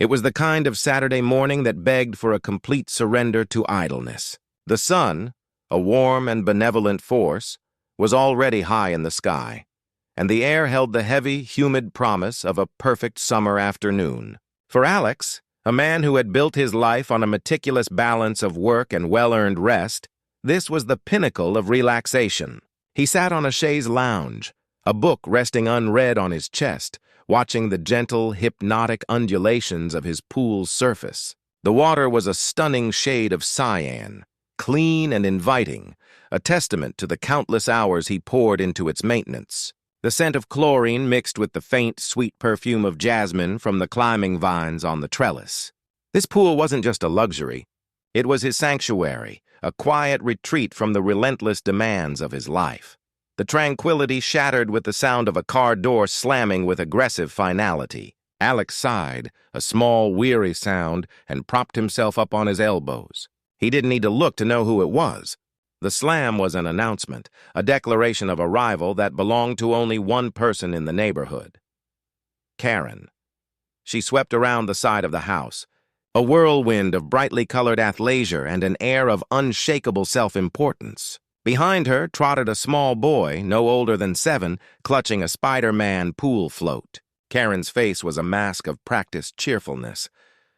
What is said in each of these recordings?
It was the kind of Saturday morning that begged for a complete surrender to idleness. The sun, a warm and benevolent force, was already high in the sky, and the air held the heavy, humid promise of a perfect summer afternoon. For Alex, a man who had built his life on a meticulous balance of work and well-earned rest, this was the pinnacle of relaxation. He sat on a chaise lounge, a book resting unread on his chest, watching the gentle, hypnotic undulations of his pool's surface. The water was a stunning shade of cyan, clean and inviting, a testament to the countless hours he poured into its maintenance. The scent of chlorine mixed with the faint, sweet perfume of jasmine from the climbing vines on the trellis. This pool wasn't just a luxury. It was his sanctuary, a quiet retreat from the relentless demands of his life. The tranquility shattered with the sound of a car door slamming with aggressive finality. Alex sighed, a small, weary sound, and propped himself up on his elbows. He didn't need to look to know who it was. The slam was an announcement, a declaration of arrival that belonged to only one person in the neighborhood. Karen. She swept around the side of the house, a whirlwind of brightly colored athleisure and an air of unshakable self-importance. Behind her trotted a small boy, no older than 7, clutching a Spider-Man pool float. Karen's face was a mask of practiced cheerfulness,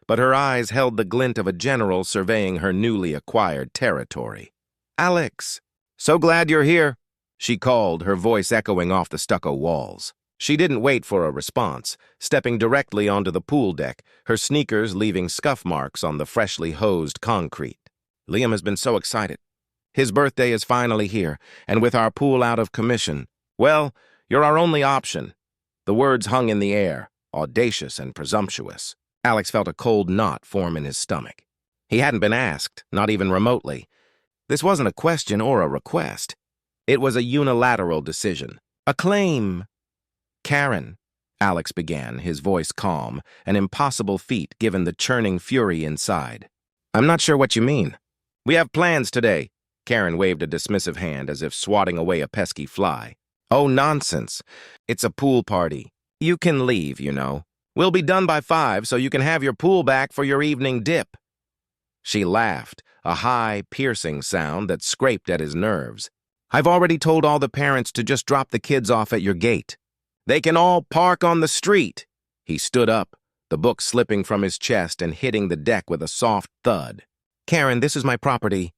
but her eyes held the glint of a general surveying her newly acquired territory. "Alex, so glad you're here," she called, her voice echoing off the stucco walls. She didn't wait for a response, stepping directly onto the pool deck, her sneakers leaving scuff marks on the freshly hosed concrete. "Liam has been so excited. His birthday is finally here, and with our pool out of commission, well, you're our only option." The words hung in the air, audacious and presumptuous. Alex felt a cold knot form in his stomach. He hadn't been asked, not even remotely. This wasn't a question or a request. It was a unilateral decision. A claim. "Karen," Alex began, his voice calm, an impossible feat given the churning fury inside. "I'm not sure what you mean." "We have plans today." Karen waved a dismissive hand as if swatting away a pesky fly. "Oh, nonsense. It's a pool party. You can leave, you know. We'll be done by 5 so you can have your pool back for your evening dip." She laughed, a high, piercing sound that scraped at his nerves. "I've already told all the parents to just drop the kids off at your gate. They can all park on the street." He stood up, the book slipping from his chest and hitting the deck with a soft thud. "Karen, this is my property.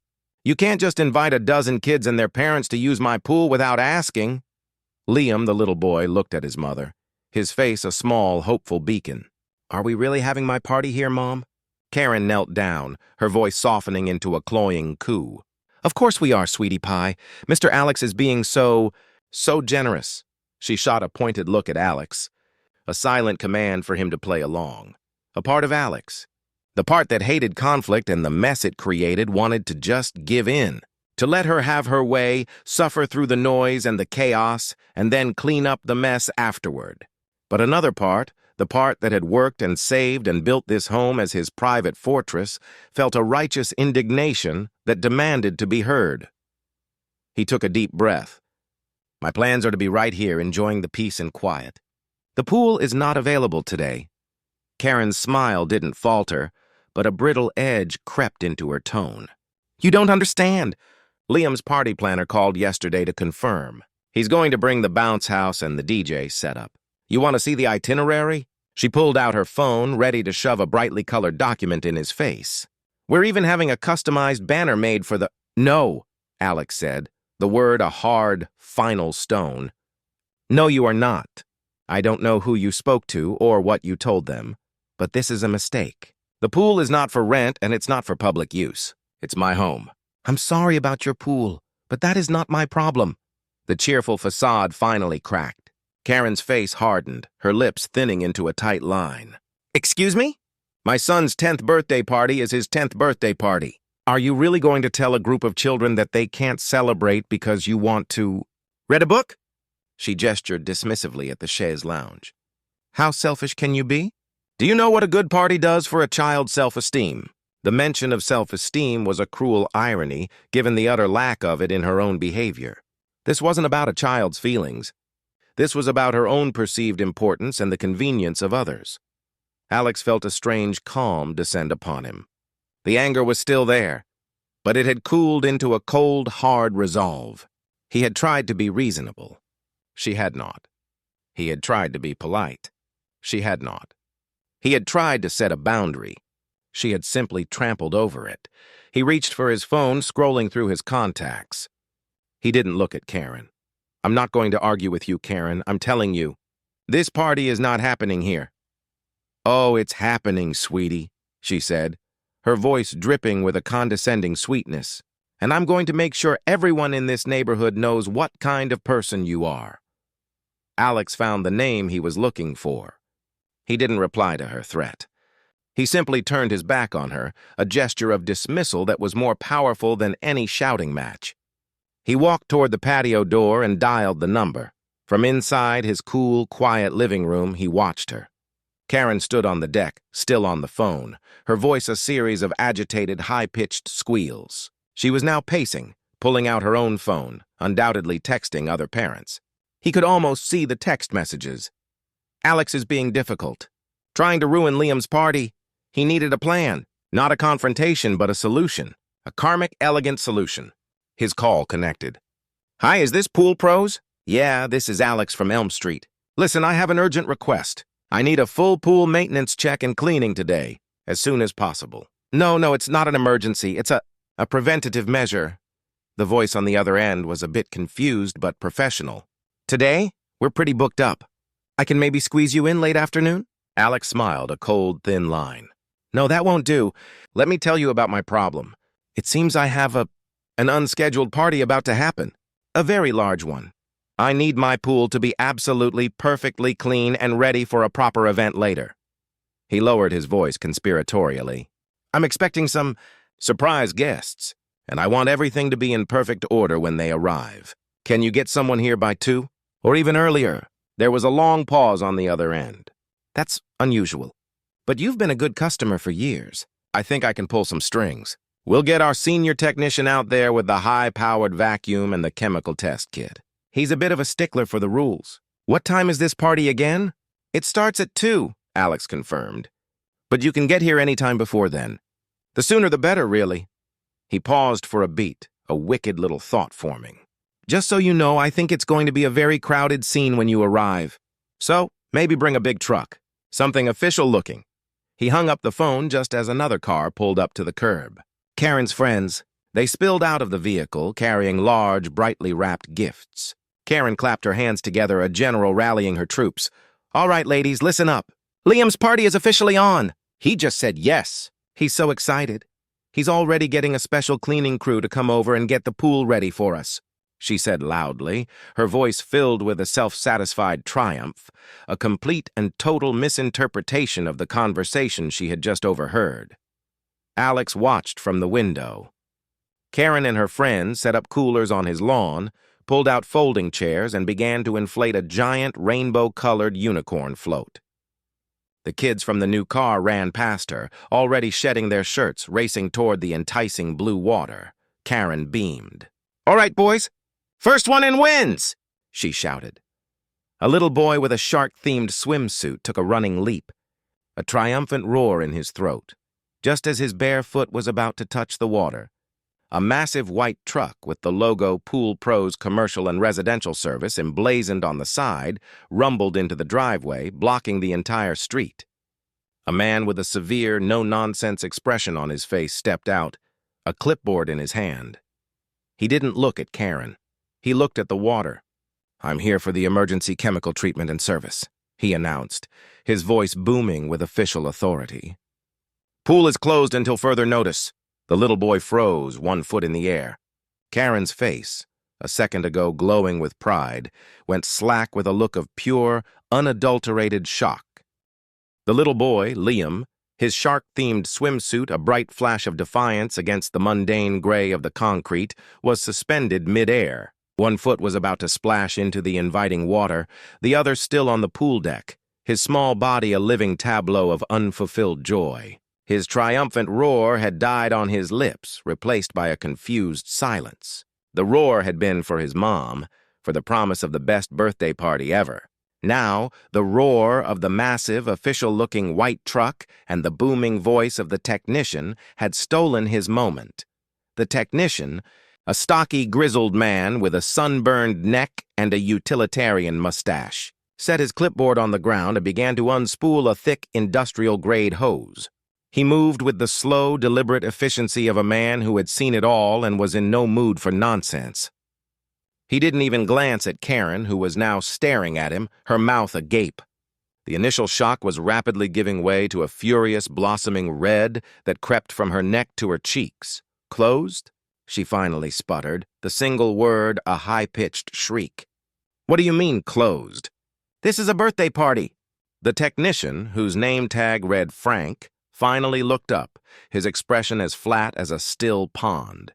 You can't just invite a dozen kids and their parents to use my pool without asking." Liam, the little boy, looked at his mother, his face a small, hopeful beacon. "Are we really having my party here, Mom?" Karen knelt down, her voice softening into a cloying coo. "Of course we are, sweetie pie. Mr. Alex is being so generous." She shot a pointed look at Alex, a silent command for him to play along. A part of Alex, the part that hated conflict and the mess it created, wanted to just give in, to let her have her way, suffer through the noise and the chaos, and then clean up the mess afterward. But another part, the part that had worked and saved and built this home as his private fortress, felt a righteous indignation that demanded to be heard. He took a deep breath. "My plans are to be right here, enjoying the peace and quiet. The pool is not available today." Karen's smile didn't falter, but a brittle edge crept into her tone. "You don't understand. Liam's party planner called yesterday to confirm. He's going to bring the bounce house and the DJ setup. You want to see the itinerary?" She pulled out her phone, ready to shove a brightly colored document in his face. "We're even having a customized banner made for the—" "No," Alex said, the word a hard, final stone. "No, you are not. I don't know who you spoke to or what you told them, but this is a mistake. The pool is not for rent and it's not for public use. It's my home." "I'm sorry about your pool, but that is not my problem." The cheerful facade finally cracked. Karen's face hardened, her lips thinning into a tight line. "Excuse me? My son's 10th birthday party is his 10th birthday party. Are you really going to tell a group of children that they can't celebrate because you want to— Read a book?" She gestured dismissively at the chaise lounge. "How selfish can you be? Do you know what a good party does for a child's self-esteem?" The mention of self-esteem was a cruel irony, given the utter lack of it in her own behavior. This wasn't about a child's feelings. This was about her own perceived importance and the convenience of others. Alex felt a strange calm descend upon him. The anger was still there, but it had cooled into a cold, hard resolve. He had tried to be reasonable. She had not. He had tried to be polite. She had not. He had tried to set a boundary. She had simply trampled over it. He reached for his phone, scrolling through his contacts. He didn't look at Karen. "I'm not going to argue with you, Karen. I'm telling you. This party is not happening here." "Oh, it's happening, sweetie," she said, her voice dripping with a condescending sweetness. "And I'm going to make sure everyone in this neighborhood knows what kind of person you are." Alex found the name he was looking for. He didn't reply to her threat. He simply turned his back on her, a gesture of dismissal that was more powerful than any shouting match. He walked toward the patio door and dialed the number. From inside his cool, quiet living room, he watched her. Karen stood on the deck, still on the phone, her voice a series of agitated, high-pitched squeals. She was now pacing, pulling out her own phone, undoubtedly texting other parents. He could almost see the text messages. "Alex is being difficult. Trying to ruin Liam's party. He needed a plan, not a confrontation, but a solution. A karmic, elegant solution." His call connected. "Hi, is this Pool Pros?" "Yeah, this is Alex from Elm Street. Listen, I have an urgent request. I need a full pool maintenance check and cleaning today, as soon as possible." No, it's not an emergency. It's a preventative measure." The voice on the other end was a bit confused but professional. "Today? We're pretty booked up. I can maybe squeeze you in late afternoon?" Alex smiled, a cold, thin line. "No, that won't do. Let me tell you about my problem. It seems I have an unscheduled party about to happen. A very large one. I need my pool to be absolutely, perfectly clean and ready for a proper event later." He lowered his voice conspiratorially. "I'm expecting some surprise guests, and I want everything to be in perfect order when they arrive. Can you get someone here by 2? Or even earlier?" There was a long pause on the other end. "That's unusual. But you've been a good customer for years. I think I can pull some strings. We'll get our senior technician out there with the high-powered vacuum and the chemical test kit. He's a bit of a stickler for the rules." "What time is this party again?" "It starts at 2, Alex confirmed. "But you can get here any time before then. The sooner the better, really." He paused for a beat, a wicked little thought forming. "Just so you know, I think it's going to be a very crowded scene when you arrive. So, maybe bring a big truck. Something official looking." He hung up the phone just as another car pulled up to the curb. Karen's friends. They spilled out of the vehicle, carrying large, brightly wrapped gifts. Karen clapped her hands together, a general rallying her troops. "All right, ladies, listen up. Liam's party is officially on. He just said yes. He's so excited. He's already getting a special cleaning crew to come over and get the pool ready for us," she said loudly, her voice filled with a self-satisfied triumph, a complete and total misinterpretation of the conversation she had just overheard. Alex watched from the window. Karen and her friends set up coolers on his lawn, pulled out folding chairs, and began to inflate a giant rainbow-colored unicorn float. The kids from the new car ran past her, already shedding their shirts, racing toward the enticing blue water. Karen beamed. "All right, boys. First one in wins!" she shouted. A little boy with a shark-themed swimsuit took a running leap, a triumphant roar in his throat. Just as his bare foot was about to touch the water, a massive white truck with the logo Pool Pros Commercial and Residential Service emblazoned on the side rumbled into the driveway, blocking the entire street. A man with a severe, no-nonsense expression on his face stepped out, a clipboard in his hand. He didn't look at Karen. He looked at the water. "I'm here for the emergency chemical treatment and service," he announced, his voice booming with official authority. "Pool is closed until further notice." The little boy froze, one foot in the air. Karen's face, a second ago glowing with pride, went slack with a look of pure, unadulterated shock. The little boy, Liam, his shark-themed swimsuit a bright flash of defiance against the mundane gray of the concrete, was suspended mid-air. One foot was about to splash into the inviting water, the other still on the pool deck, his small body a living tableau of unfulfilled joy. His triumphant roar had died on his lips, replaced by a confused silence. The roar had been for his mom, for the promise of the best birthday party ever. Now, the roar of the massive, official-looking white truck and the booming voice of the technician had stolen his moment. The technician, a stocky, grizzled man with a sunburned neck and a utilitarian mustache, set his clipboard on the ground and began to unspool a thick, industrial-grade hose. He moved with the slow, deliberate efficiency of a man who had seen it all and was in no mood for nonsense. He didn't even glance at Karen, who was now staring at him, her mouth agape. The initial shock was rapidly giving way to a furious, blossoming red that crept from her neck to her cheeks. "Closed?" she finally sputtered, the single word a high-pitched shriek. "What do you mean, closed?" "This is a birthday party." The technician, whose name tag read Frank, finally looked up, his expression as flat as a still pond.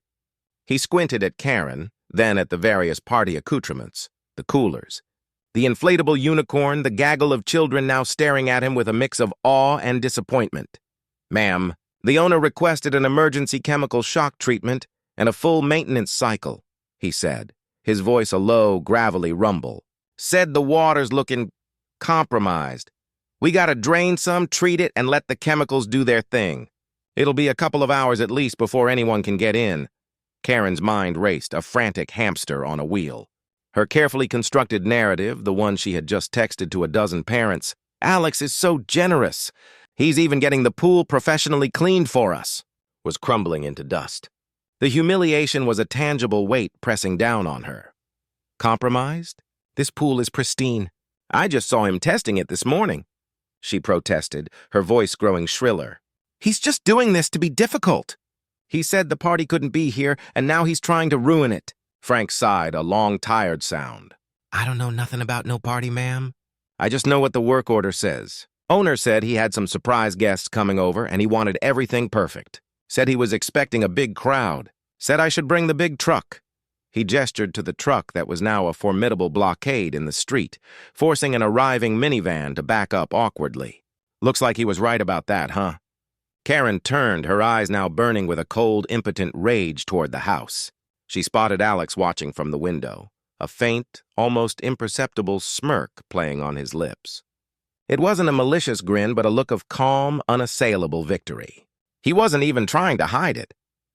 He squinted at Karen, then at the various party accoutrements, the coolers, the inflatable unicorn, the gaggle of children now staring at him with a mix of awe and disappointment. "Ma'am, the owner requested an emergency chemical shock treatment and a full maintenance cycle," he said, his voice a low, gravelly rumble. "Said the water's looking compromised. We gotta drain some, treat it, and let the chemicals do their thing. It'll be a couple of hours at least before anyone can get in." Karen's mind raced, a frantic hamster on a wheel. Her carefully constructed narrative, the one she had just texted to a dozen parents, "Alex is so generous. He's even getting the pool professionally cleaned for us," was crumbling into dust. The humiliation was a tangible weight pressing down on her. "Compromised? This pool is pristine. I just saw him testing it this morning," she protested, her voice growing shriller. "He's just doing this to be difficult. He said the party couldn't be here, and now he's trying to ruin it." Frank sighed, a long, tired sound. "I don't know nothing about no party, ma'am. I just know what the work order says. Owner said he had some surprise guests coming over, and he wanted everything perfect. Said he was expecting a big crowd. Said I should bring the big truck." He gestured to the truck that was now a formidable blockade in the street, forcing an arriving minivan to back up awkwardly. "Looks like he was right about that, huh?" Karen turned, her eyes now burning with a cold, impotent rage toward the house. She spotted Alex watching from the window, a faint, almost imperceptible smirk playing on his lips. It wasn't a malicious grin, but a look of calm, unassailable victory. He wasn't even trying to hide it.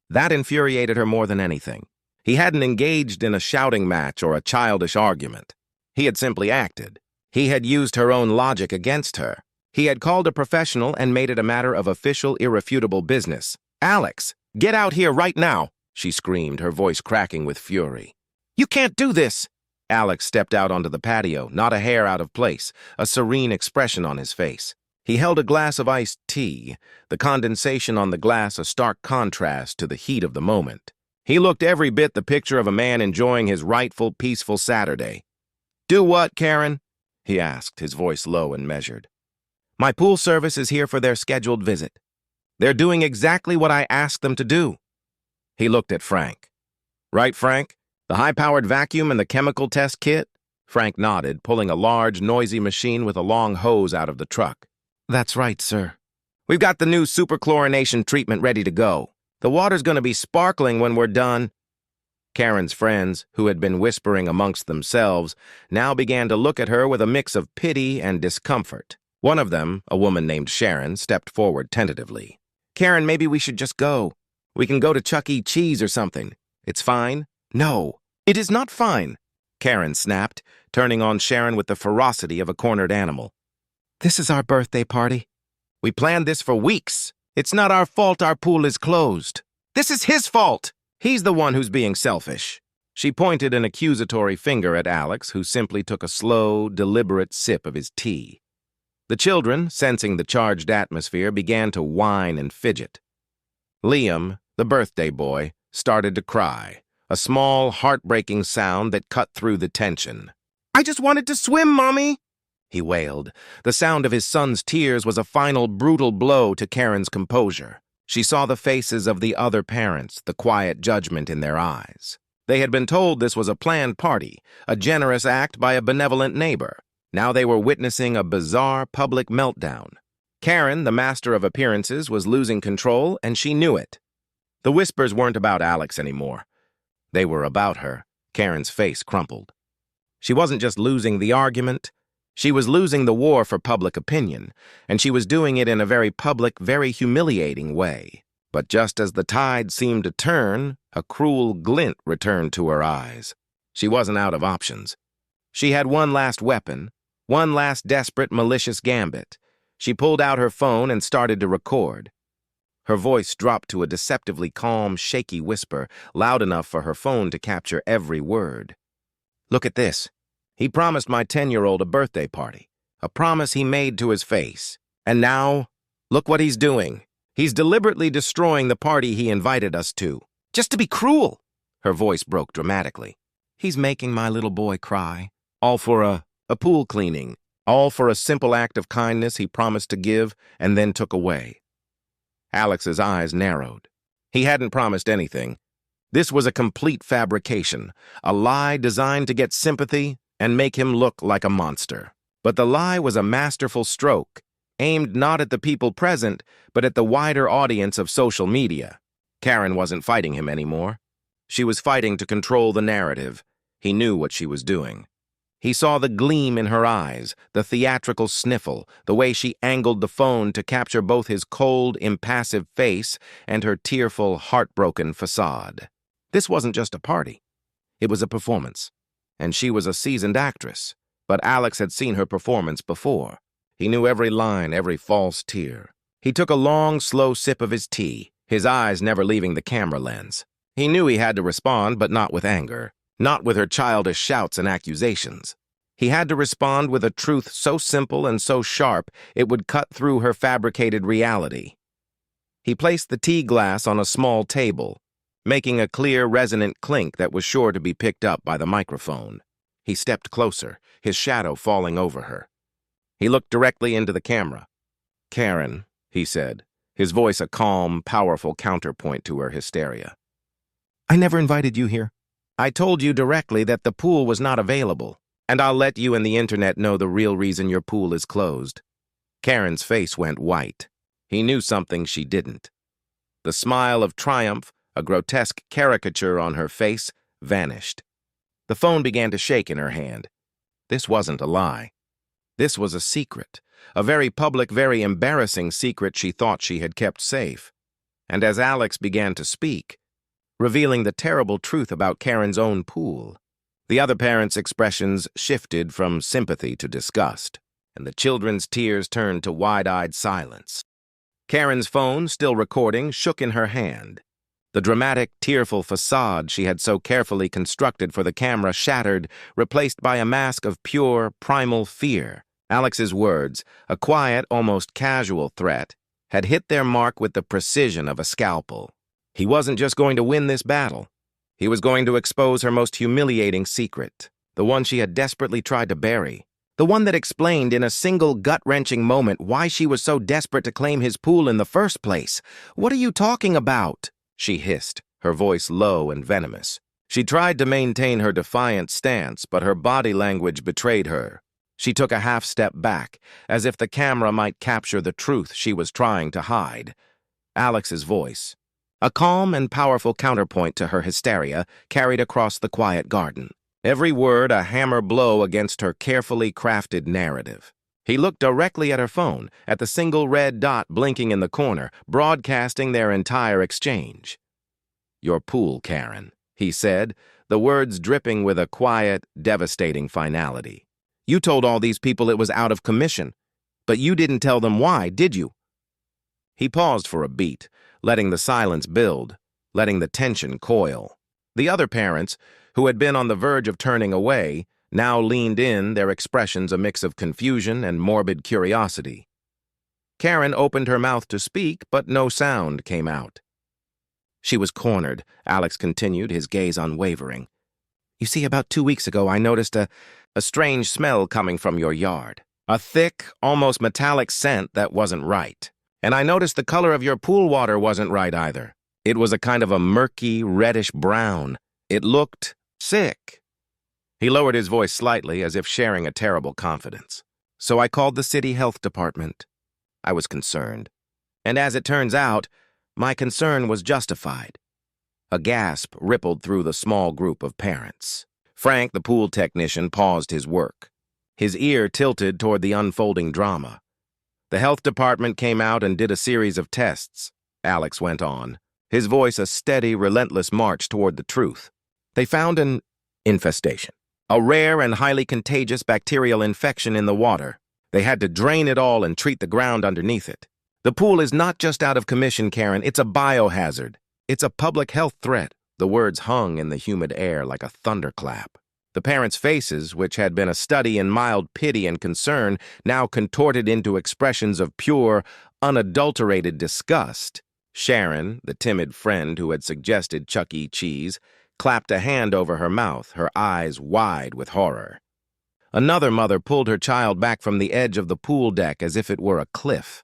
That infuriated her more than anything. He hadn't engaged in a shouting match or a childish argument. He had simply acted. He had used her own logic against her. He had called a professional and made it a matter of official, irrefutable business. "Alex, get out here right now," she screamed, her voice cracking with fury. "You can't do this." Alex stepped out onto the patio, not a hair out of place, a serene expression on his face. He held a glass of iced tea, the condensation on the glass a stark contrast to the heat of the moment. He looked every bit the picture of a man enjoying his rightful, peaceful Saturday. "Do what, Karen?" he asked, his voice low and measured. "My pool service is here for their scheduled visit. They're doing exactly what I asked them to do." He looked at Frank. "Right, Frank? The high-powered vacuum and the chemical test kit?" Frank nodded, pulling a large, noisy machine with a long hose out of the truck. "That's right, sir. We've got the new superchlorination treatment ready to go. The water's going to be sparkling when we're done." Karen's friends, who had been whispering amongst themselves, now began to look at her with a mix of pity and discomfort. One of them, a woman named Sharon, stepped forward tentatively. "Karen, maybe we should just go. We can go to Chuck E. Cheese or something. It's fine." "No, it is not fine," Karen snapped, turning on Sharon with the ferocity of a cornered animal. "This is our birthday party. We planned this for weeks. It's not our fault our pool is closed. This is his fault. He's the one who's being selfish." She pointed an accusatory finger at Alex, who simply took a slow, deliberate sip of his tea. The children, sensing the charged atmosphere, began to whine and fidget. Liam, the birthday boy, started to cry, a small, heartbreaking sound that cut through the tension. "I just wanted to swim, Mommy," he wailed. The sound of his son's tears was a final brutal blow to Karen's composure. She saw the faces of the other parents, the quiet judgment in their eyes. They had been told this was a planned party, a generous act by a benevolent neighbor. Now they were witnessing a bizarre public meltdown. Karen, the master of appearances, was losing control, and she knew it. The whispers weren't about Alex anymore. They were about her. Karen's face crumpled. She wasn't just losing the argument. She was losing the war for public opinion, and she was doing it in a very public, very humiliating way. But just as the tide seemed to turn, a cruel glint returned to her eyes. She wasn't out of options. She had one last weapon, one last desperate, malicious gambit. She pulled out her phone and started to record. Her voice dropped to a deceptively calm, shaky whisper, loud enough for her phone to capture every word. "Look at this. He promised my 10-year-old a birthday party, a promise he made to his face. And now, look what he's doing. He's deliberately destroying the party he invited us to, just to be cruel." Her voice broke dramatically. "He's making my little boy cry, all for a pool cleaning, all for a simple act of kindness he promised to give and then took away." Alex's eyes narrowed. He hadn't promised anything. This was a complete fabrication, a lie designed to get sympathy and make him look like a monster. But the lie was a masterful stroke, aimed not at the people present, but at the wider audience of social media. Karen wasn't fighting him anymore. She was fighting to control the narrative. He knew what she was doing. He saw the gleam in her eyes, the theatrical sniffle, the way she angled the phone to capture both his cold, impassive face and her tearful, heartbroken facade. This wasn't just a party. It was a performance. And she was a seasoned actress, but Alex had seen her performance before. He knew every line, every false tear. He took a long, slow sip of his tea, his eyes never leaving the camera lens. He knew he had to respond, but not with anger. Not with her childish shouts and accusations. He had to respond with a truth so simple and so sharp it would cut through her fabricated reality. He placed the tea glass on a small table, making a clear, resonant clink that was sure to be picked up by the microphone. He stepped closer, his shadow falling over her. He looked directly into the camera. "Karen," he said, his voice a calm, powerful counterpoint to her hysteria. "I never invited you here. I told you directly that the pool was not available, and I'll let you and the internet know the real reason your pool is closed." Karen's face went white. He knew something she didn't. The smile of triumph, a grotesque caricature on her face, vanished. The phone began to shake in her hand. This wasn't a lie. This was a secret, a very public, very embarrassing secret she thought she had kept safe. And as Alex began to speak, revealing the terrible truth about Karen's own pool, the other parents' expressions shifted from sympathy to disgust, and the children's tears turned to wide-eyed silence. Karen's phone, still recording, shook in her hand. The dramatic, tearful facade she had so carefully constructed for the camera shattered, replaced by a mask of pure, primal fear. Alex's words, a quiet, almost casual threat, had hit their mark with the precision of a scalpel. He wasn't just going to win this battle. He was going to expose her most humiliating secret, the one she had desperately tried to bury, the one that explained in a single gut-wrenching moment why she was so desperate to claim his pool in the first place. "What are you talking about?" she hissed, her voice low and venomous. She tried to maintain her defiant stance, but her body language betrayed her. She took a half-step back, as if the camera might capture the truth she was trying to hide. Alex's voice, a calm and powerful counterpoint to her hysteria, carried across the quiet garden. Every word a hammer blow against her carefully crafted narrative. He looked directly at her phone, at the single red dot blinking in the corner, broadcasting their entire exchange. "Your pool, Karen," he said, the words dripping with a quiet, devastating finality. "You told all these people it was out of commission, but you didn't tell them why, did you?" He paused for a beat, letting the silence build, letting the tension coil. The other parents, who had been on the verge of turning away, now leaned in, their expressions a mix of confusion and morbid curiosity. Karen opened her mouth to speak, but no sound came out. "She was cornered," Alex continued, his gaze unwavering. "You see, about 2 weeks ago I noticed a strange smell coming from your yard. A thick, almost metallic scent that wasn't right. And I noticed the color of your pool water wasn't right either. It was a kind of a murky, reddish brown. It looked sick." He lowered his voice slightly, as if sharing a terrible confidence. "So I called the city health department. I was concerned. And as it turns out, my concern was justified." A gasp rippled through the small group of parents. Frank, the pool technician, paused his work. his ear tilted toward the unfolding drama. The health department came out and did a series of tests, Alex went on, his voice a steady, relentless march toward the truth. They found an infestation, a rare and highly contagious bacterial infection in the water. They had to drain it all and treat the ground underneath it. The pool is not just out of commission, Karen, it's a biohazard. It's a public health threat. The words hung in the humid air like a thunderclap. The parents' faces, which had been a study in mild pity and concern, now contorted into expressions of pure, unadulterated disgust. Sharon, the timid friend who had suggested Chuck E. Cheese, clapped a hand over her mouth, her eyes wide with horror. Another mother pulled her child back from the edge of the pool deck as if it were a cliff.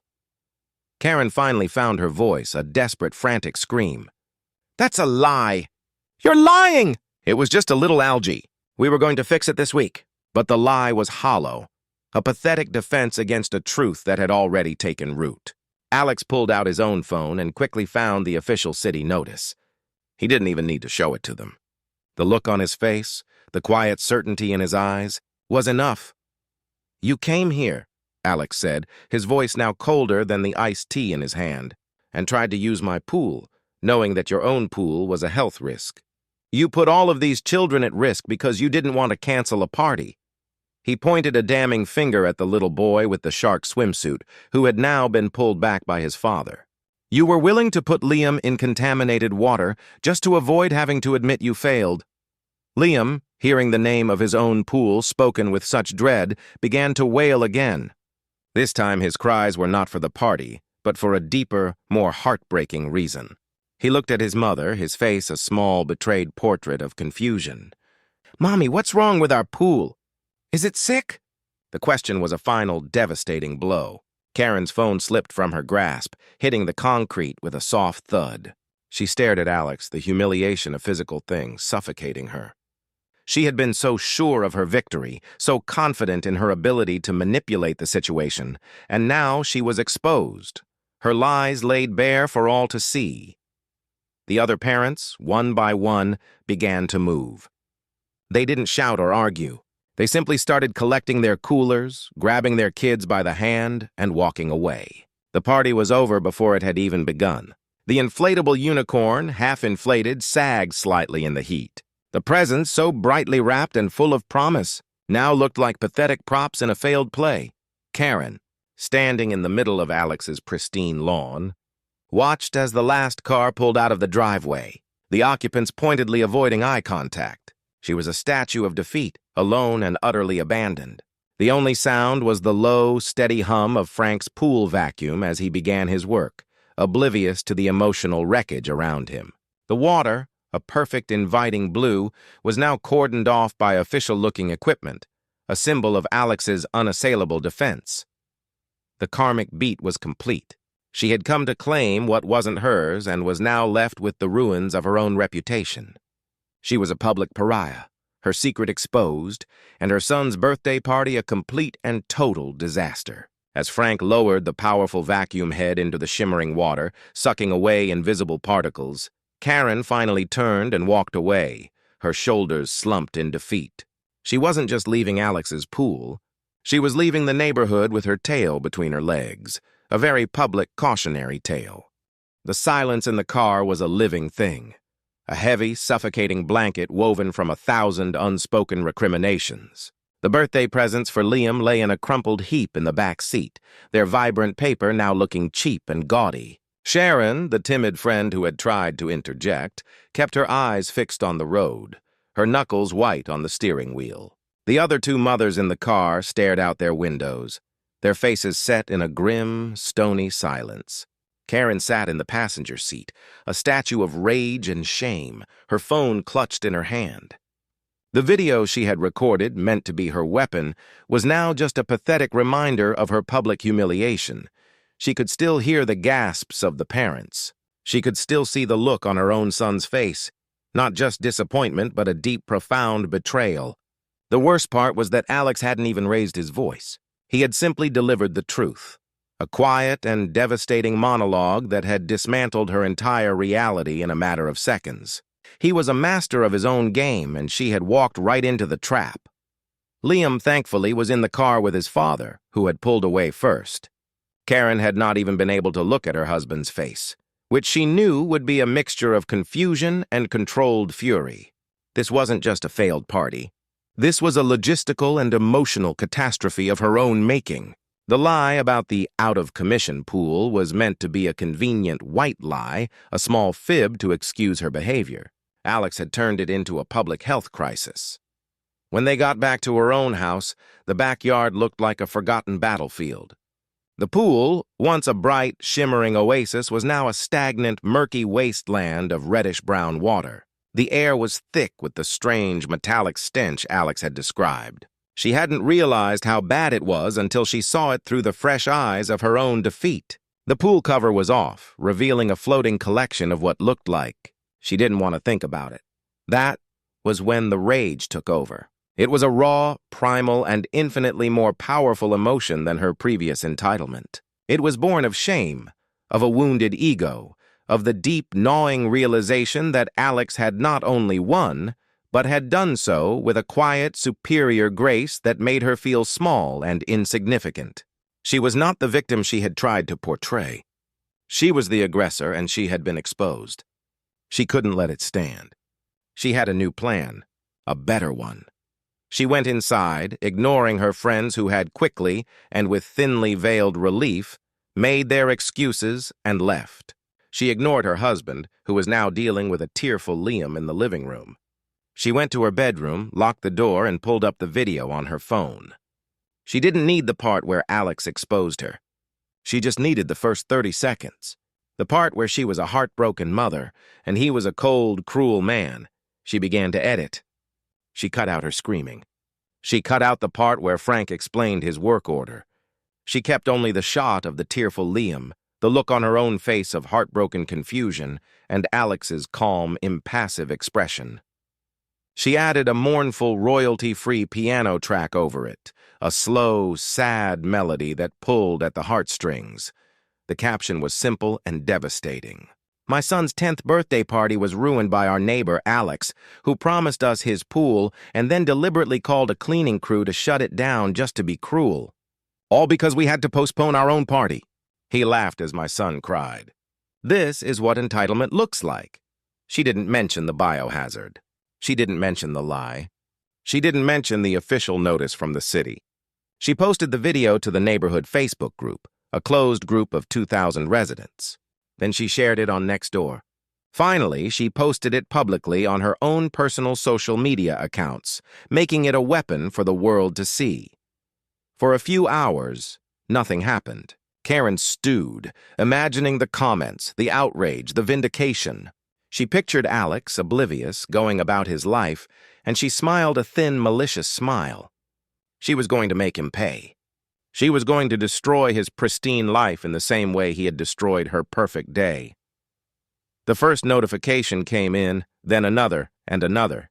Karen finally found her voice, a desperate, frantic scream. "That's a lie! You're lying!" "It was just a little algae. We were going to fix it this week." But the lie was hollow, a pathetic defense against a truth that had already taken root. Alex pulled out his own phone and quickly found the official city notice. He didn't even need to show it to them. The look on his face, the quiet certainty in his eyes, was enough. "You came here," Alex said, his voice now colder than the iced tea in his hand, "and tried to use my pool, knowing that your own pool was a health risk. You put all of these children at risk because you didn't want to cancel a party." He pointed a damning finger at the little boy with the shark swimsuit, who had now been pulled back by his father. "You were willing to put Liam in contaminated water just to avoid having to admit you failed." Liam, hearing the name of his own pool spoken with such dread, began to wail again. This time his cries were not for the party, but for a deeper, more heartbreaking reason. He looked at his mother, his face a small, betrayed portrait of confusion. "Mommy, what's wrong with our pool? Is it sick?" The question was a final, devastating blow. Karen's phone slipped from her grasp, hitting the concrete with a soft thud. She stared at Alex, the humiliation of physical things suffocating her. She had been so sure of her victory, so confident in her ability to manipulate the situation, and now she was exposed, her lies laid bare for all to see. The other parents, one by one, began to move. They didn't shout or argue. They simply started collecting their coolers, grabbing their kids by the hand, and walking away. The party was over before it had even begun. The inflatable unicorn, half inflated, sagged slightly in the heat. The presents, so brightly wrapped and full of promise, now looked like pathetic props in a failed play. Karen, standing in the middle of Alex's pristine lawn, watched as the last car pulled out of the driveway, the occupants pointedly avoiding eye contact. She was a statue of defeat, alone and utterly abandoned. The only sound was the low, steady hum of Frank's pool vacuum as he began his work, oblivious to the emotional wreckage around him. The water, a perfect, inviting blue, was now cordoned off by official-looking equipment, a symbol of Alex's unassailable defense. The karmic beat was complete. She had come to claim what wasn't hers and was now left with the ruins of her own reputation. She was a public pariah, her secret exposed, and her son's birthday party a complete and total disaster. As Frank lowered the powerful vacuum head into the shimmering water, sucking away invisible particles, Karen finally turned and walked away, her shoulders slumped in defeat. She wasn't just leaving Alex's pool. She was leaving the neighborhood with her tail between her legs, a very public cautionary tale. The silence in the car was a living thing, a heavy, suffocating blanket woven from 1,000 unspoken recriminations. The birthday presents for Liam lay in a crumpled heap in the back seat, their vibrant paper now looking cheap and gaudy. Sharon, the timid friend who had tried to interject, kept her eyes fixed on the road, her knuckles white on the steering wheel. The other two mothers in the car stared out their windows, their faces set in a grim, stony silence. Karen sat in the passenger seat, a statue of rage and shame, her phone clutched in her hand. The video she had recorded, meant to be her weapon, was now just a pathetic reminder of her public humiliation. She could still hear the gasps of the parents. She could still see the look on her own son's face, not just disappointment, but a deep, profound betrayal. The worst part was that Alex hadn't even raised his voice. He had simply delivered the truth, a quiet and devastating monologue that had dismantled her entire reality in a matter of seconds. He was a master of his own game, and she had walked right into the trap. Liam, thankfully, was in the car with his father, who had pulled away first. Karen had not even been able to look at her husband's face, which she knew would be a mixture of confusion and controlled fury. This wasn't just a failed party. This was a logistical and emotional catastrophe of her own making. The lie about the out-of-commission pool was meant to be a convenient white lie, a small fib to excuse her behavior. Alex had turned it into a public health crisis. When they got back to her own house, the backyard looked like a forgotten battlefield. The pool, once a bright, shimmering oasis, was now a stagnant, murky wasteland of reddish-brown water. The air was thick with the strange, metallic stench Alex had described. She hadn't realized how bad it was until she saw it through the fresh eyes of her own defeat. The pool cover was off, revealing a floating collection of what looked like. She didn't want to think about it. That was when the rage took over. It was a raw, primal, and infinitely more powerful emotion than her previous entitlement. It was born of shame, of a wounded ego, of the deep, gnawing realization that Alex had not only won, but had done so with a quiet, superior grace that made her feel small and insignificant. She was not the victim she had tried to portray. She was the aggressor, and she had been exposed. She couldn't let it stand. She had a new plan, a better one. She went inside, ignoring her friends who had quickly, and with thinly veiled relief, made their excuses and left. She ignored her husband, who was now dealing with a tearful Liam in the living room. She went to her bedroom, locked the door, and pulled up the video on her phone. She didn't need the part where Alex exposed her. She just needed the first 30 seconds. The part where she was a heartbroken mother, and he was a cold, cruel man. She began to edit. She cut out her screaming. She cut out the part where Frank explained his work order. She kept only the shot of the tearful Liam, the look on her own face of heartbroken confusion, and Alex's calm, impassive expression. She added a mournful, royalty-free piano track over it, a slow, sad melody that pulled at the heartstrings. The caption was simple and devastating. My son's 10th birthday party was ruined by our neighbor, Alex, who promised us his pool and then deliberately called a cleaning crew to shut it down just to be cruel. All because we had to postpone our own party. He laughed as my son cried. This is what entitlement looks like. She didn't mention the biohazard. She didn't mention the lie. She didn't mention the official notice from the city. She posted the video to the neighborhood Facebook group, a closed group of 2,000 residents. Then she shared it on Nextdoor. Finally, she posted it publicly on her own personal social media accounts, making it a weapon for the world to see. For a few hours, nothing happened. Karen stewed, imagining the comments, the outrage, the vindication. She pictured Alex, oblivious, going about his life, and she smiled a thin, malicious smile. She was going to make him pay. She was going to destroy his pristine life in the same way he had destroyed her perfect day. The first notification came in, then another and another.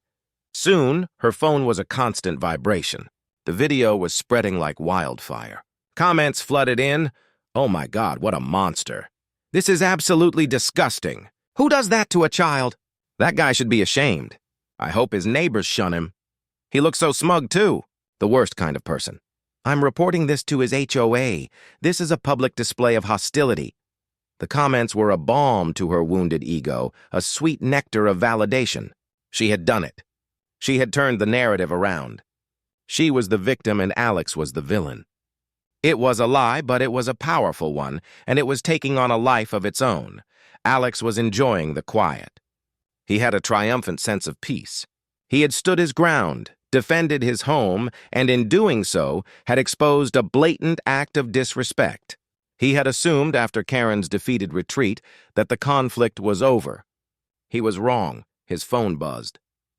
Soon, her phone was a constant vibration. The video was spreading like wildfire. Comments flooded in. Oh my God, what a monster. This is absolutely disgusting. Who does that to a child? That guy should be ashamed. I hope his neighbors shun him. He looks so smug, too. The worst kind of person. I'm reporting this to his HOA. This is a public display of hostility. The comments were a balm to her wounded ego, a sweet nectar of validation. She had done it. She had turned the narrative around. She was the victim and Alex was the villain. It was a lie, but it was a powerful one, and it was taking on a life of its own. Alex was enjoying the quiet. He had a triumphant sense of peace. He had stood his ground, defended his home, and in doing so, had exposed a blatant act of disrespect. He had assumed, after Karen's defeated retreat, that the conflict was over. He was wrong. His phone buzzed.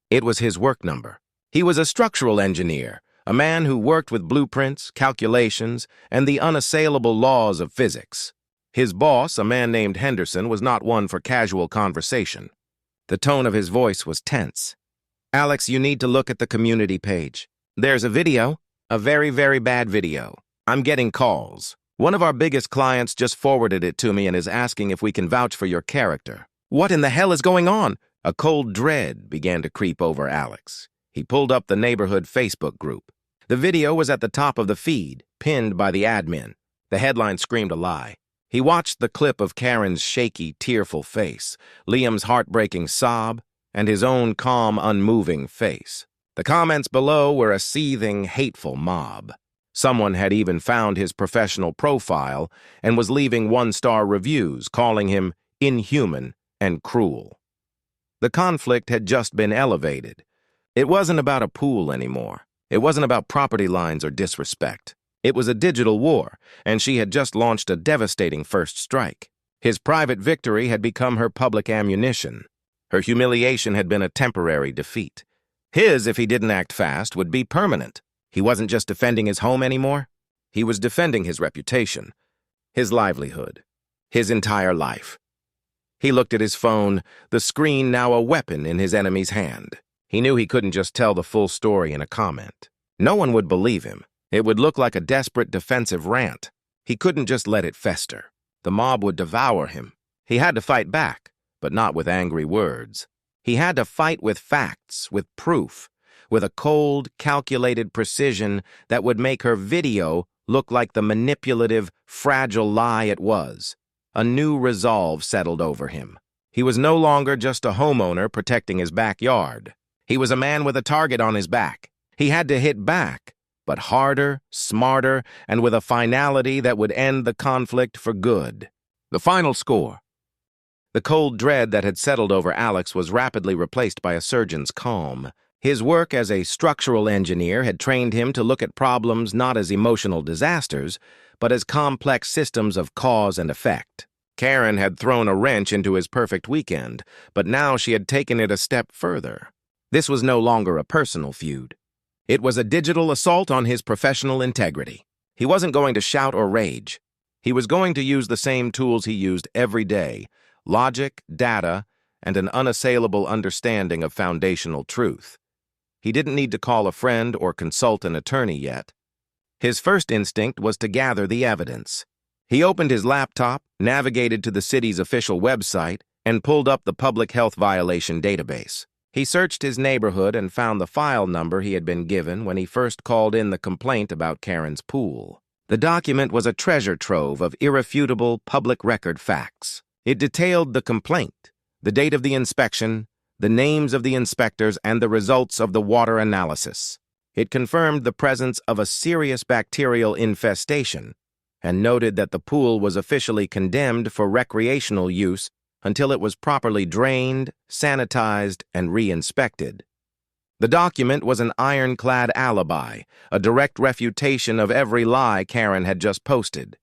It was his work number. He was a structural engineer, a man who worked with blueprints, calculations, and the unassailable laws of physics. His boss, a man named Henderson, was not one for casual conversation. The tone of his voice was tense. Alex, you need to look at the community page. There's a video, a very, very bad video. I'm getting calls. One of our biggest clients just forwarded it to me and is asking if we can vouch for your character. What in the hell is going on? A cold dread began to creep over Alex. He pulled up the neighborhood Facebook group. The video was at the top of the feed, pinned by the admin. The headline screamed a lie. He watched the clip of Karen's shaky, tearful face, Liam's heartbreaking sob, and his own calm, unmoving face. The comments below were a seething, hateful mob. Someone had even found his professional profile and was leaving one-star reviews, calling him inhuman and cruel. The conflict had just been elevated. It wasn't about a pool anymore. It wasn't about property lines or disrespect. It was a digital war, and she had just launched a devastating first strike. His private victory had become her public ammunition. Her humiliation had been a temporary defeat. His, if he didn't act fast, would be permanent. He wasn't just defending his home anymore. He was defending his reputation, his livelihood, his entire life. He looked at his phone, the screen now a weapon in his enemy's hand. He knew he couldn't just tell the full story in a comment. No one would believe him. It would look like a desperate defensive rant. He couldn't just let it fester. The mob would devour him. He had to fight back, but not with angry words. He had to fight with facts, with proof, with a cold, calculated precision that would make her video look like the manipulative, fragile lie it was. A new resolve settled over him. He was no longer just a homeowner protecting his backyard. He was a man with a target on his back. He had to hit back, but harder, smarter, and with a finality that would end the conflict for good. The final score. The cold dread that had settled over Alex was rapidly replaced by a surgeon's calm. His work as a structural engineer had trained him to look at problems not as emotional disasters, but as complex systems of cause and effect. Karen had thrown a wrench into his perfect weekend, but now she had taken it a step further. This was no longer a personal feud. It was a digital assault on his professional integrity. He wasn't going to shout or rage. He was going to use the same tools he used every day: logic, data, and an unassailable understanding of foundational truth. He didn't need to call a friend or consult an attorney yet. His first instinct was to gather the evidence. He opened his laptop, navigated to the city's official website, and pulled up the public health violation database. He searched his neighborhood and found the file number he had been given when he first called in the complaint about Karen's pool. The document was a treasure trove of irrefutable public record facts. It detailed the complaint, the date of the inspection, the names of the inspectors, and the results of the water analysis. It confirmed the presence of a serious bacterial infestation and noted that the pool was officially condemned for recreational use until it was properly drained, sanitized, and re-inspected. The document was an ironclad alibi, a direct refutation of every lie Karen had just posted.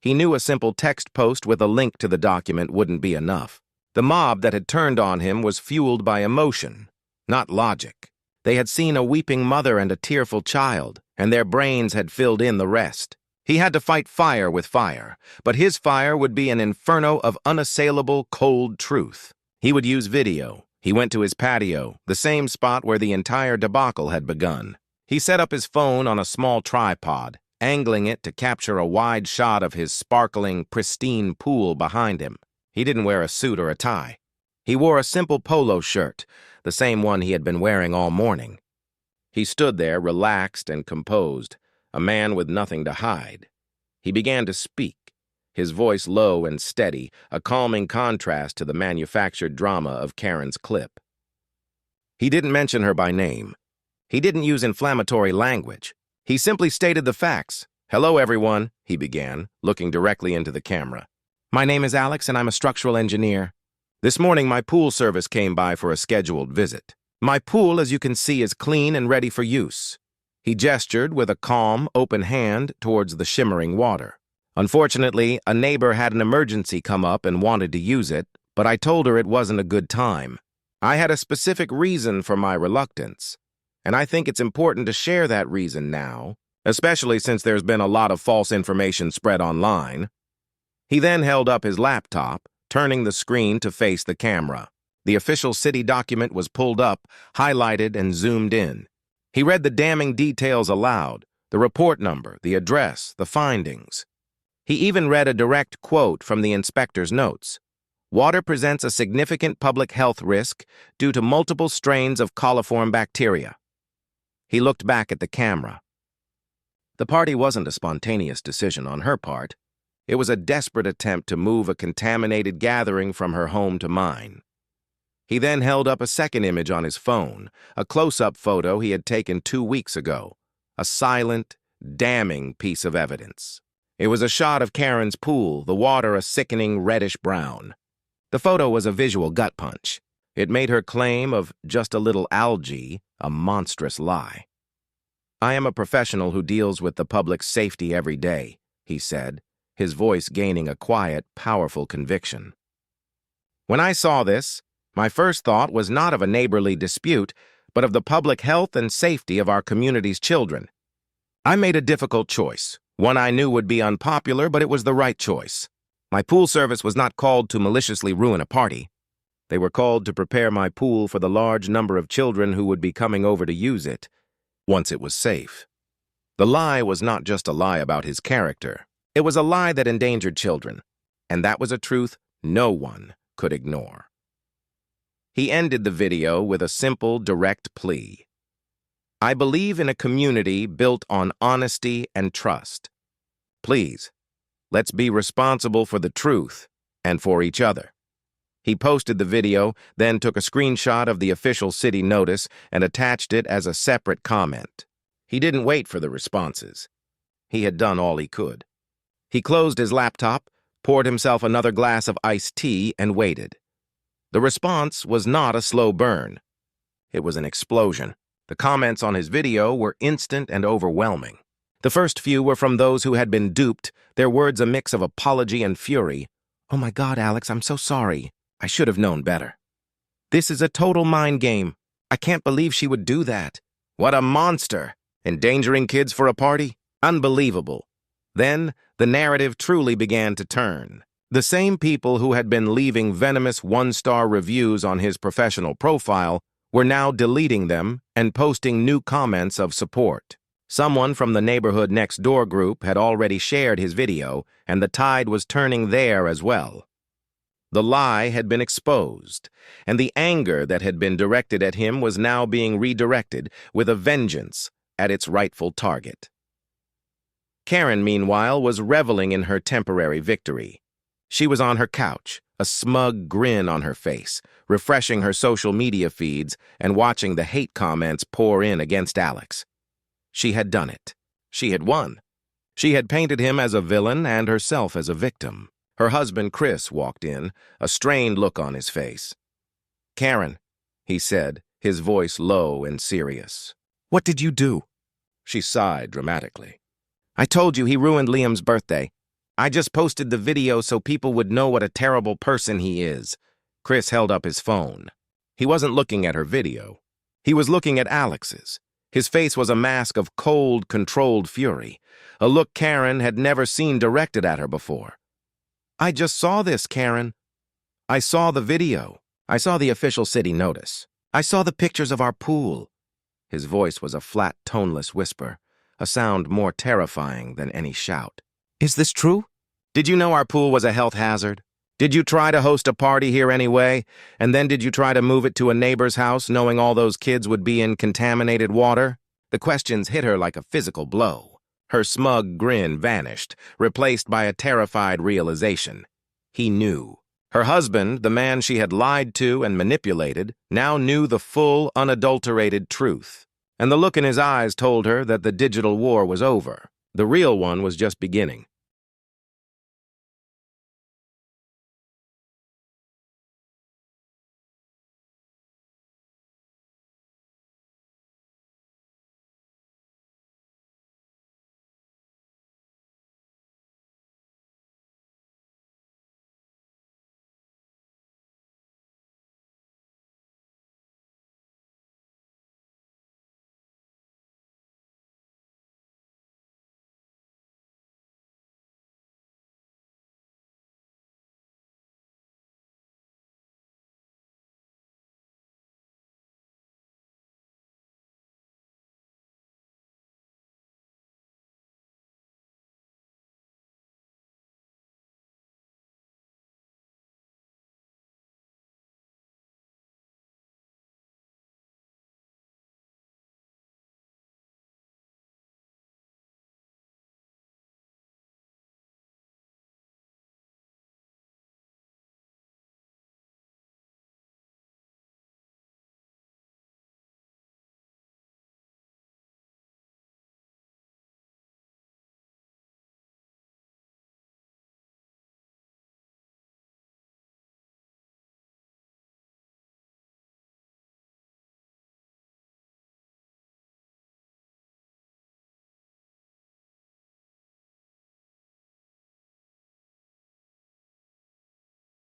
He knew a simple text post with a link to the document wouldn't be enough. The mob that had turned on him was fueled by emotion, not logic. They had seen a weeping mother and a tearful child, and their brains had filled in the rest. He had to fight fire with fire, but his fire would be an inferno of unassailable, cold truth. He would use video. He went to his patio, the same spot where the entire debacle had begun. He set up his phone on a small tripod, angling it to capture a wide shot of his sparkling, pristine pool behind him. He didn't wear a suit or a tie. He wore a simple polo shirt, the same one he had been wearing all morning. He stood there, relaxed and composed, a man with nothing to hide. He began to speak, his voice low and steady, a calming contrast to the manufactured drama of Karen's clip. He didn't mention her by name. He didn't use inflammatory language. He simply stated the facts. "Hello, everyone," he began, looking directly into the camera. "My name is Alex, and I'm a structural engineer. This morning, my pool service came by for a scheduled visit. My pool, as you can see, is clean and ready for use." He gestured with a calm, open hand towards the shimmering water. "Unfortunately, a neighbor had an emergency come up and wanted to use it, but I told her it wasn't a good time. I had a specific reason for my reluctance, and I think it's important to share that reason now, especially since there's been a lot of false information spread online." He then held up his laptop, turning the screen to face the camera. The official city document was pulled up, highlighted, and zoomed in. He read the damning details aloud, the report number, the address, the findings. He even read a direct quote from the inspector's notes. "Water presents a significant public health risk due to multiple strains of coliform bacteria." He looked back at the camera. The party wasn't a spontaneous decision on her part. It was a desperate attempt to move a contaminated gathering from her home to mine. He then held up a second image on his phone, a close-up photo he had taken 2 weeks ago, a silent, damning piece of evidence. It was a shot of Karen's pool, the water a sickening reddish-brown. The photo was a visual gut punch. It made her claim of just a little algae a monstrous lie. "I am a professional who deals with the public's safety every day," he said, his voice gaining a quiet, powerful conviction. "When I saw this, my first thought was not of a neighborly dispute, but of the public health and safety of our community's children. I made a difficult choice, one I knew would be unpopular, but it was the right choice. My pool service was not called to maliciously ruin a party. They were called to prepare my pool for the large number of children who would be coming over to use it, once it was safe." The lie was not just a lie about his character. It was a lie that endangered children, and that was a truth no one could ignore. He ended the video with a simple, direct plea. "I believe in a community built on honesty and trust. Please, let's be responsible for the truth and for each other." He posted the video, then took a screenshot of the official city notice and attached it as a separate comment. He didn't wait for the responses. He had done all he could. He closed his laptop, poured himself another glass of iced tea, and waited. The response was not a slow burn. It was an explosion. The comments on his video were instant and overwhelming. The first few were from those who had been duped, their words a mix of apology and fury. "Oh my God, Alex, I'm so sorry. I should have known better. This is a total mind game. I can't believe she would do that. What a monster! Endangering kids for a party? Unbelievable." Then, the narrative truly began to turn. The same people who had been leaving venomous one-star reviews on his professional profile were now deleting them and posting new comments of support. Someone from the neighborhood next door group had already shared his video, and the tide was turning there as well. The lie had been exposed, and the anger that had been directed at him was now being redirected with a vengeance at its rightful target. Karen, meanwhile, was reveling in her temporary victory. She was on her couch, a smug grin on her face, refreshing her social media feeds and watching the hate comments pour in against Alex. She had done it. She had won. She had painted him as a villain and herself as a victim. Her husband, Chris, walked in, a strained look on his face. "Karen," he said, his voice low and serious. "What did you do?" She sighed dramatically. "I told you he ruined Liam's birthday. I just posted the video so people would know what a terrible person he is." Chris held up his phone. He wasn't looking at her video. He was looking at Alex's. His face was a mask of cold, controlled fury, a look Karen had never seen directed at her before. "I just saw this, Karen. I saw the video. I saw the official city notice. I saw the pictures of our pool." His voice was a flat, toneless whisper, a sound more terrifying than any shout. "Is this true? Did you know our pool was a health hazard? Did you try to host a party here anyway? And then did you try to move it to a neighbor's house knowing all those kids would be in contaminated water?" The questions hit her like a physical blow. Her smug grin vanished, replaced by a terrified realization. He knew. Her husband, the man she had lied to and manipulated, now knew the full, unadulterated truth. And the look in his eyes told her that the digital war was over. The real one was just beginning.